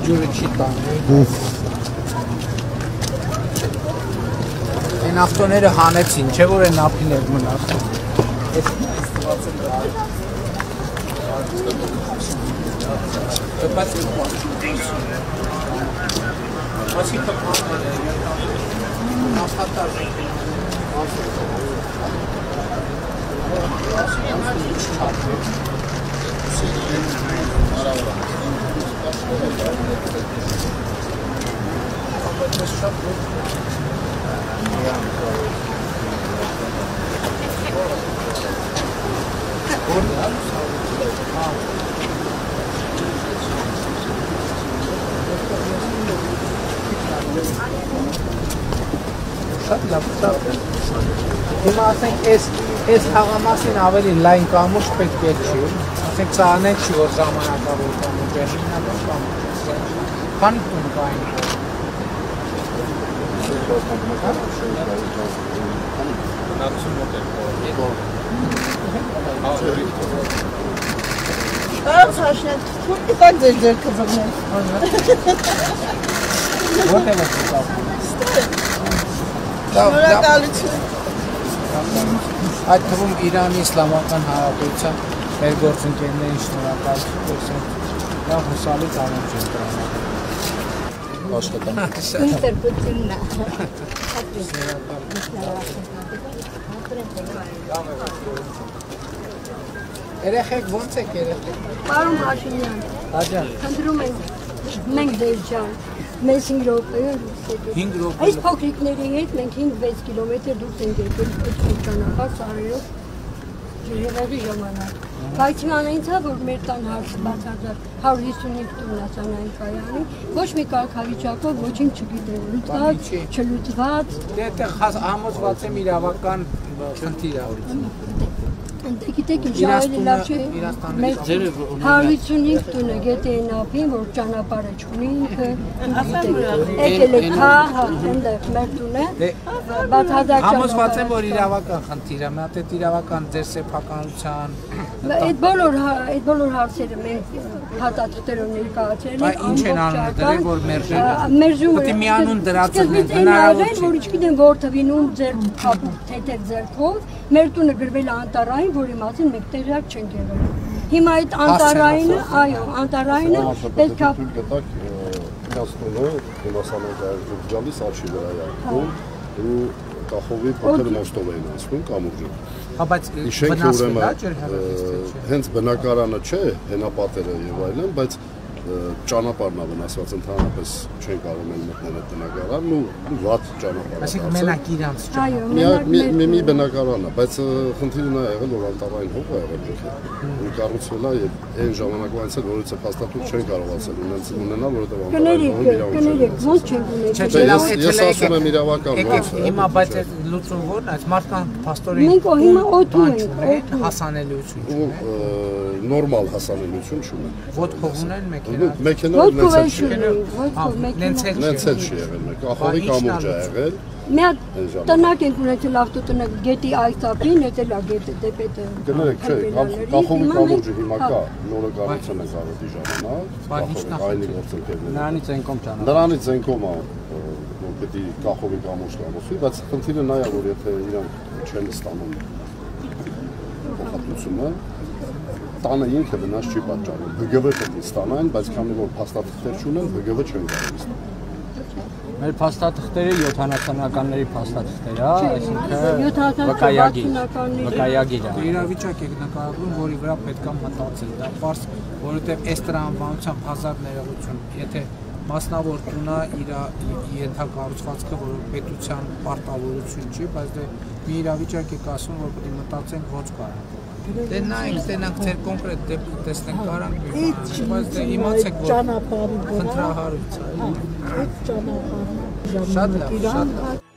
ջուրը չի տանում։ Այն ավտոները հանեցին, չէ՞ որ այն ափիներ մնաց։ Հիմա ասենք այս հաղամասին ավելի լայն կամուրջ պետք է չի, ասենք ծանենք չի, որ ժամանակավոր կամուրջ է, հիմնական կամուրջ է, քանի տուն կային։ Կարոց հաշնետ, թուր կտակ ձեր ձեր կվղներ։ Ո՞տ է վստի կապ։ Շնորհակալություն։ Այդ թվում Իրանի Իսլամական Հանրապետության մեր գործընկերներին շնորհակալություն, դա հուսալի կամուրջ է դրանում։ Աշխատանք։ Ինտերպրետիննա։ Երեխեք ո՞նց եք երեխեք։ Պարոն Փաշինյան։ Աջան։ Խնդրում ենք մենք ձեր ջան, մեզ 5 րոպե։ 5 րոպե։ Այս փոքրիկների հետ մենք 5-6 կիլոմետր դուրս ենք եկել այդ ճանապարհ սարերով ջրհեղեղի ժամանակ։ Բայց իմանալից է, որ մեր տան հարցը բացարձակ 155 տուն ասանային կայանի, ոչ մի կարգավիճակով ոչինչ չգիտեմ, լուծված, չլուծված։ Դե այդտեղ համոզված եմ իրավական խնդիր է։ Գիտեք ինչ ավելի լավ չէ, մեր 155 տունը գետի են ապին, որ ճանապարհը չունի ինքը, եկել է քահ, այնտեղ մեր տունը, բացարձակ համոզված եմ, որ իրավական խնդիր է, մի հատ այդ իրավական ձեր սեփականության այդ բոլոր հարցերը մենք հատածներով ներկայացրել ենք, ինչ են անում դրել, որ մերժում պետք է միանուն դրածել են, հնարավոր չէ, որ չգիտեմ որ թվինում ձեր թափուկ թեթև ձեռքով, մեր տունը գրվել է անտարային, որի մասին մենք տեղյակ չենք եղել։ Հիմա այդ անտարայինը, այո, անտարայինը պետք է Կաստոնը դեմասանոդայր ջալիս աչի վրա յակում ու կախովի փոքր մոստով էին անցնում կամուրջը։ Հա բայց վնասվել է ջրհեղեղից։ Հենց բնակարանը չէ, հենապատերը եւ այլն, բայց ճանապարհն է վնասված, ընդհանրապես չեն կարող են մտնել այդ բնակարանն ու վատ ճանապարհ։ Այսինքն մենակ իրանց ճանապարհ։ Մի բնակարան է, բայց խնդիրն է եղել, որ անտարային հող է եղել գլխի։ Ու կառուցվել է եւ այն ժամանակվանից էլ որից է փաստաթուղթ չեն կարողացել ունենալ, որովհետեւ անտարային հողը կներեք, ոնց չեն ունեցել։ Ես ասում եմ իրավական ոնց է։ Հիմա բայց այդ լուծում ո՞րն է, մարդկանց փաստորեն մենք հիմա օդում ենք, հասանելիություն ու նորմալ հասանելիություն չունեն։ Ոտքով ունեն մեքենա։ Մեքենան նենցել չի եղել մեկ, ախովի կամուրջ է եղել։ Մի հատ տնակ ենք ունեցել ավտոտնակ գետի այս ափին, էտել է գետը դեպետը։ Կներեք, չէ, կախովի կամուրջը հիմա կա, նորը կառուցել են Զարոդի ժամանակ, կախովի գործընկերները։ Նրանից են կոմ ճանապարհ։ Նրանից են կոմ որ պետք է կախովի կամուրջ կառուցվի, բայց խնդիրը նա է, որ եթե իրանք չեն ստանում փոխհատուցումը, տանը ինքը վնաս չի պատճառում, ԲԳՎ պետք է ստանան, բայց քանի որ փաստաթղթեր չունեն, ԲԳՎ չեն կարող ստանալ։ Մեր փաստաթղթերը 70-ականների փաստաթղթեր է, այսինքն վկայագիր է։ Իրավիճակ է նկարագրում, որի վրա պետք է մտածել, դա պարզ, որովհետև այս տրամաբանությամբ հազար ներողություն, եթե մասնավոր տունը իր ենթակառուցվածքը, որ պետության պարտավորություն չի, բայց դե մի իրավիճակ եք ասում, որ պետք է մտածենք ոնց կարող։ Դե նայենք, տենանք ձեր կոնկրետ դեպքը տեսնենք կարանք, բայց դե իմացեք, որ խնդրահարույց է։ Այդ ճանապարհը Շատ լավ, շատ լավ։